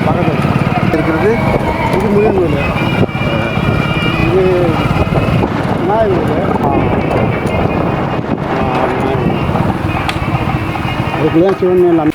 பக்கத்தில் இருக்கிறது. இது முருகன் கோயில், இது விநாயகர் கோயில், அதுக்குள்ளே சிவன் எல்லாம்.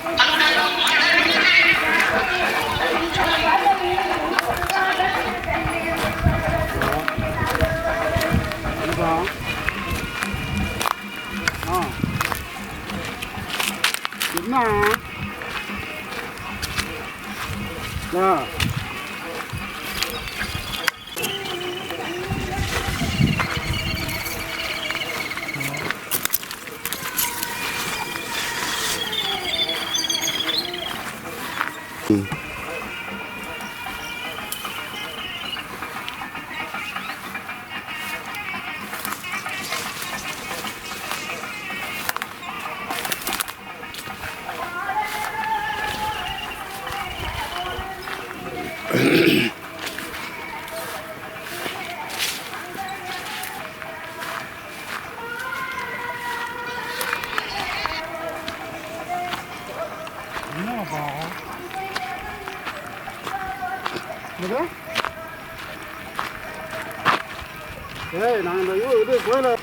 நாங்கள் இது கோயில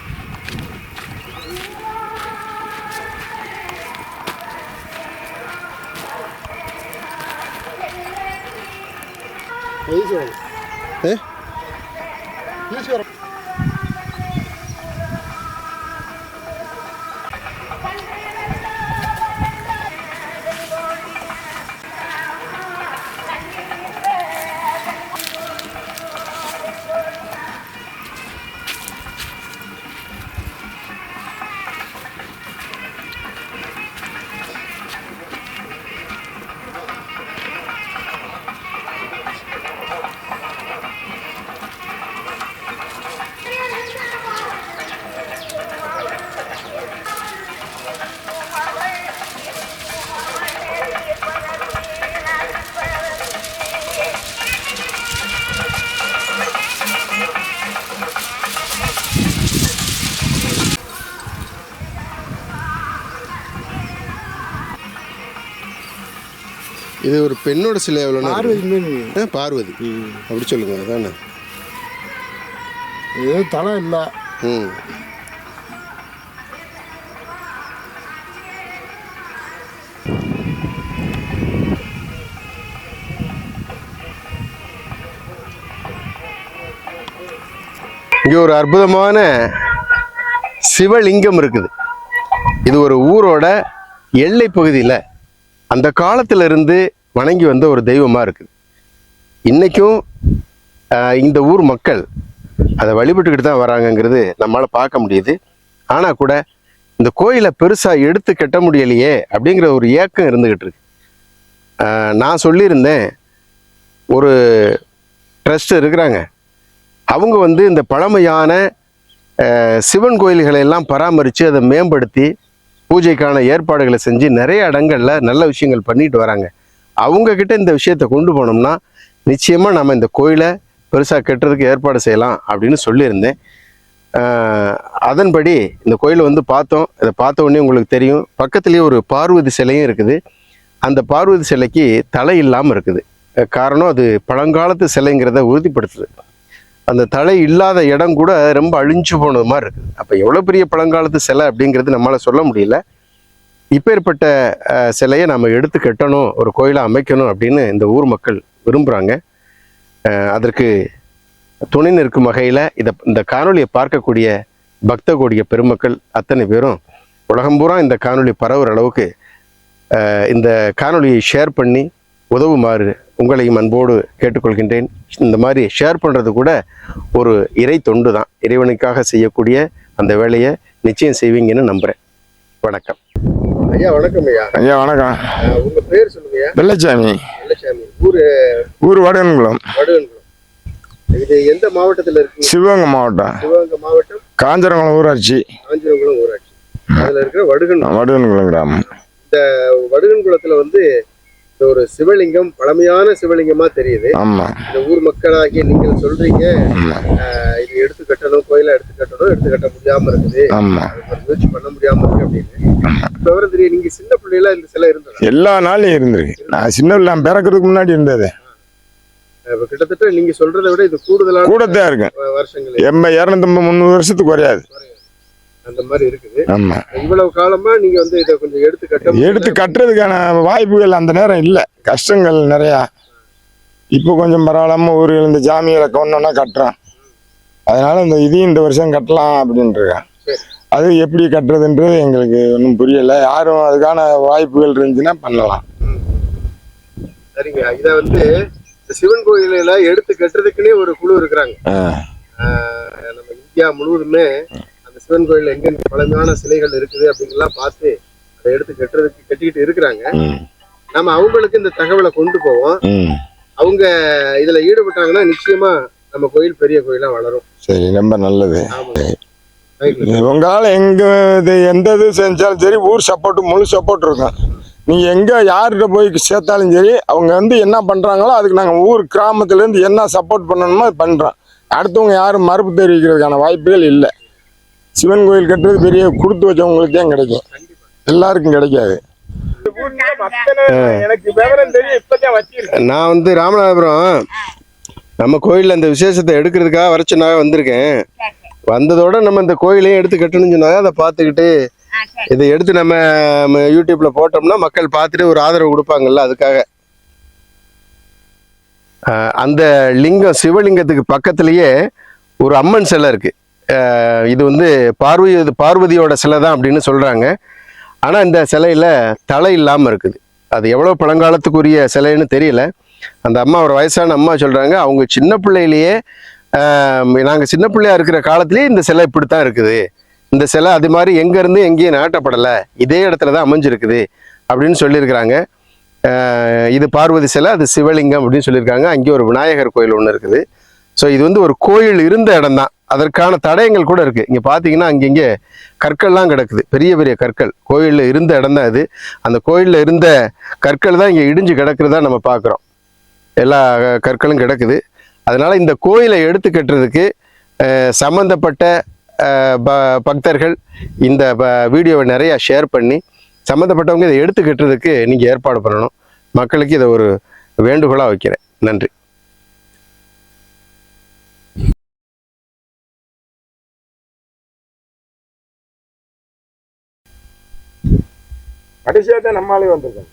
ஈஸ்வரன் ஈஸ்வரன் இது ஒரு பெண்ணோட சிலை எவ்வளோ? பார்வதி. பார்வதி அப்படி சொல்லுங்க. அதானே இது தலை இல்லை. இங்கே ஒரு அற்புதமான சிவலிங்கம் இருக்குது. இது ஒரு ஊரோட எல்லை பகுதியில் அந்த காலத்துல இருந்து வணங்கி வந்த ஒரு தெய்வமாக இருக்குது. இன்றைக்கும் இந்த ஊர் மக்கள் அதை வழிபட்டுக்கிட்டு தான் வராங்கங்கிறது நம்மளால் பார்க்க முடியுது. ஆனால் கூட இந்த கோயிலை பெருசாக எடுத்து கட்ட முடியலையே அப்படிங்கிற ஒரு ஏக்கம் இருந்துக்கிட்டு இருக்கு. நான் சொல்லியிருந்தேன், ஒரு ட்ரஸ்ட் இருக்கிறாங்க, அவங்க இந்த பழமையான சிவன் கோயில்களை எல்லாம் பராமரித்து அதை மேம்படுத்தி பூஜைக்கான ஏற்பாடுகளை செஞ்சு நிறைய இடங்களில் நல்ல விஷயங்கள் பண்ணிட்டு வராங்க. அவங்கக்கிட்ட இந்த விஷயத்தை கொண்டு போனோம்னா நிச்சயமாக நம்ம இந்த கோயிலை பெருசாக கட்டுறதுக்கு ஏற்பாடு செய்யலாம் அப்படின்னு சொல்லியிருந்தேன். அதன்படி இந்த கோயிலை பார்த்தோம். இதை பார்த்த உடனே உங்களுக்கு தெரியும், பக்கத்துலேயே ஒரு பார்வதி சிலையும் இருக்குது. அந்த பார்வதி சிலைக்கு தலை இல்லாமல் இருக்குது. காரணம், அது பழங்காலத்து சிலைங்கிறத உறுதிப்படுத்துது. அந்த தலை இல்லாத இடம் கூட ரொம்ப அழிஞ்சு போனது மாதிரி இருக்குது. அப்போ எவ்வளோ பெரிய பழங்காலத்து சிலை அப்படிங்கிறது நம்மளால் சொல்ல முடியல. இப்பேற்பட்ட சிலையை நம்ம எடுத்து கட்டணும், ஒரு கோயிலை அமைக்கணும் அப்படின்னு இந்த ஊர் மக்கள் விரும்புகிறாங்க. அதற்கு துணை நிற்கும் வகையில் இந்த காணொலியை பார்க்கக்கூடிய பக்த கோடிய பெருமக்கள் அத்தனை பேரும் உலகம் பூரா இந்த காணொலி பரவுற அளவுக்கு இந்த காணொலியை ஷேர் பண்ணி உதவுமாறு உங்களையும் அன்போடு கேட்டுக்கொள்கின்றேன். இந்த மாதிரி ஷேர் பண்ணுறது கூட ஒரு இறை தொண்டு தான். இறைவனுக்காக செய்யக்கூடிய அந்த வேலையை நிச்சயம் செய்வீங்கன்னு நம்புகிறேன். வணக்கம் ஐயா. வணக்கம் ஐயா. ஐயா வணக்கம். உங்கள் பேர் சொல்லுங்க? வெள்ளச்சாமி. வெள்ளச்சாமி. ஊர் வடகன்குளம். வடகன்குளம். இது எந்த மாவட்டத்தில் இருக்கு? சிவகங்கை மாவட்டம். சிவகங்கை மாவட்டம், காஞ்சரங்குளம் ஊராட்சி. காஞ்சரங்குளம் ஊராட்சி. அதில் இருக்கிற வடுகன்குளம் கிராமம். இந்த வடுகன்குளத்தில் இந்த ஒரு சிவலிங்கம் பழமையான சிவலிங்கமா தெரியுது. ஆமா இந்த ஊர் மக்களாகிய நீங்கள் சொல்றீங்க ஆமா இது எடுத்து கட்டணும், கோயிலை எடுத்து கட்டணும், எடுத்து கட்ட முடியாம இருக்குது, ஆமா அதுக்கு ஒரு முயற்சி பண்ண முடியாம இருக்கு அப்படின்னு. விவரம் தெரியும். நீங்க சின்ன பிள்ளைல இந்த சிலை இருந்ததா? எல்லா நாளும் இருந்திருக்கு. நான் சின்ன பிள்ளை, நான் பிறக்கிறதுக்கு முன்னாடி இருந்தது. இப்ப கிட்டத்தட்ட நீங்க சொல்றதை விட இது கூடுதலான கூடத்தான் இருக்கும். வருஷங்கள் 250 300 வருஷத்துக்கு குறையாது. அந்த மாதிரி இருக்குது. ஆமா இவ்வளவு காலமா நீங்க வந்து இதை கொஞ்சம் எடுத்து கட்டுறதுக்கான வாய்ப்புகள் அந்த நேரம் இல்லை. கஷ்டங்கள் நிறையா. இப்போ கொஞ்சம் பரவாயில்லாம ஊர்கள் இந்த ஜாமிகளை கொண்டோன்னா கட்டுறோம். அதனால இதையும் இந்த வருஷம் கட்டலாம் அப்படின்ட்டு இருக்கேன். அது எப்படி கட்டுறதுன்றது எங்களுக்கு ஒன்றும் புரியலை. யாரும் அதுக்கான வாய்ப்புகள் இருந்துச்சுன்னா பண்ணலாம். சரிங்க. இதை வந்து சிவன் கோயில எடுத்து கட்டுறதுக்குன்னே ஒரு குழு இருக்கிறாங்க. நம்ம இந்தியா முழுவதுமே அந்த சிவன் கோயில்ல எங்க பழமையான சிலைகள் இருக்குது அப்படிங்கலாம் பார்த்து அதை எடுத்து கட்டிக்கிட்டு இருக்கிறாங்க. நம்ம அவங்களுக்கு இந்த தகவலை கொண்டு போவோம். அவங்க இதுல ஈடுபட்டாங்கன்னா நிச்சயமா நம்ம கோயில் பெரிய கோயிலா வளரும். சரி, ரொம்ப நல்லது. உங்களால எந்த இது செஞ்சாலும் சரி ஊர் சப்போர்ட், முழு சப்போர்ட் இருக்கும். நீங்க எங்க யார்கிட்ட போய் சேர்த்தாலும் சரி, அவங்க என்ன பண்றாங்களோ அதுக்கு நாங்க ஊர் கிராமத்துல இருந்து என்ன சப்போர்ட் பண்ணணுமோ அது பண்றோம். அடுத்தவங்க யாரும் மறுப்பு தெரிவிக்கிறதுக்கான வாய்ப்புகள் இல்லை. சிவன் கோயில் கட்டுறது பெரிய கொடுத்து வச்சவங்களுக்கு தான் கிடைக்கும், எல்லாருக்கும் கிடைக்காது. நான் வந்து ராமநாதபுரம் நம்ம கோயில்ல இந்த விசேஷத்தை எடுக்கிறதுக்காக வரச்சுனாக வந்திருக்கேன். வந்ததோட நம்ம இந்த கோயிலையும் எடுத்து கட்டணும்னு சொன்னாங்க. அதை பார்த்துக்கிட்டு இதை எடுத்து நம்ம யூடியூப்ல போட்டோம்னா மக்கள் பார்த்துட்டு ஒரு ஆதரவு கொடுப்பாங்கல்ல, அதுக்காக. அந்த லிங்கம், சிவலிங்கத்துக்கு பக்கத்திலேயே ஒரு அம்மன் சிலை இருக்கு. இது வந்து பார்வதியோட சிலை தான் அப்படின்னு சொல்றாங்க. ஆனால் இந்த சிலையில தலை இல்லாமல் இருக்குது. அது எவ்வளோ பழங்காலத்துக்குரிய சிலைன்னு தெரியல. அந்த அம்மா, ஒரு வயசான அம்மா சொல்றாங்க, அவங்க சின்ன பிள்ளையிலேயே நாங்கள் சின்ன பிள்ளையா இருக்கிற காலத்திலேயே இந்த சிலை இப்படித்தான் இருக்குது. இந்த சிலை அது மாதிரி எங்கேருந்து எங்கேயும் நாட்டப்படலை, இதே இடத்துல தான் அமைஞ்சிருக்குது அப்படின்னு சொல்லியிருக்கிறாங்க. இது பார்வதி சிலை, அது சிவலிங்கம் அப்படின்னு சொல்லியிருக்காங்க. அங்கே ஒரு விநாயகர் கோயில் ஒன்று இருக்குது. ஸோ இது வந்து ஒரு கோயில் இருந்த இடம் தான். அதற்கான தடயங்கள் கூட இருக்குது. இங்கே பார்த்தீங்கன்னா அங்கங்கே கற்கள்லாம் கிடக்குது, பெரிய பெரிய கற்கள். கோயிலில் இருந்த இடம் தான் இது. அந்த கோயிலில் இருந்த கற்கள் தான் இங்கே இடிஞ்சு கிடக்கிறதா நம்ம பார்க்குறோம். எல்லா கற்களும் கிடக்குது. அதனால் இந்த கோயிலை எடுத்து கட்டுறதுக்கு சம்மந்தப்பட்ட பக்தர்கள் இந்த வீடியோவை நிறையா ஷேர் பண்ணி சம்மந்தப்பட்டவங்க இதை எடுத்து கட்டுறதுக்கு நீங்கள் ஏற்பாடு பண்ணணும். மக்களுக்கு இதை ஒரு வேண்டுகோளாக வைக்கிறேன். நன்றி. கடைசியாக தான் நம்மளாலே வந்திருக்கோம்.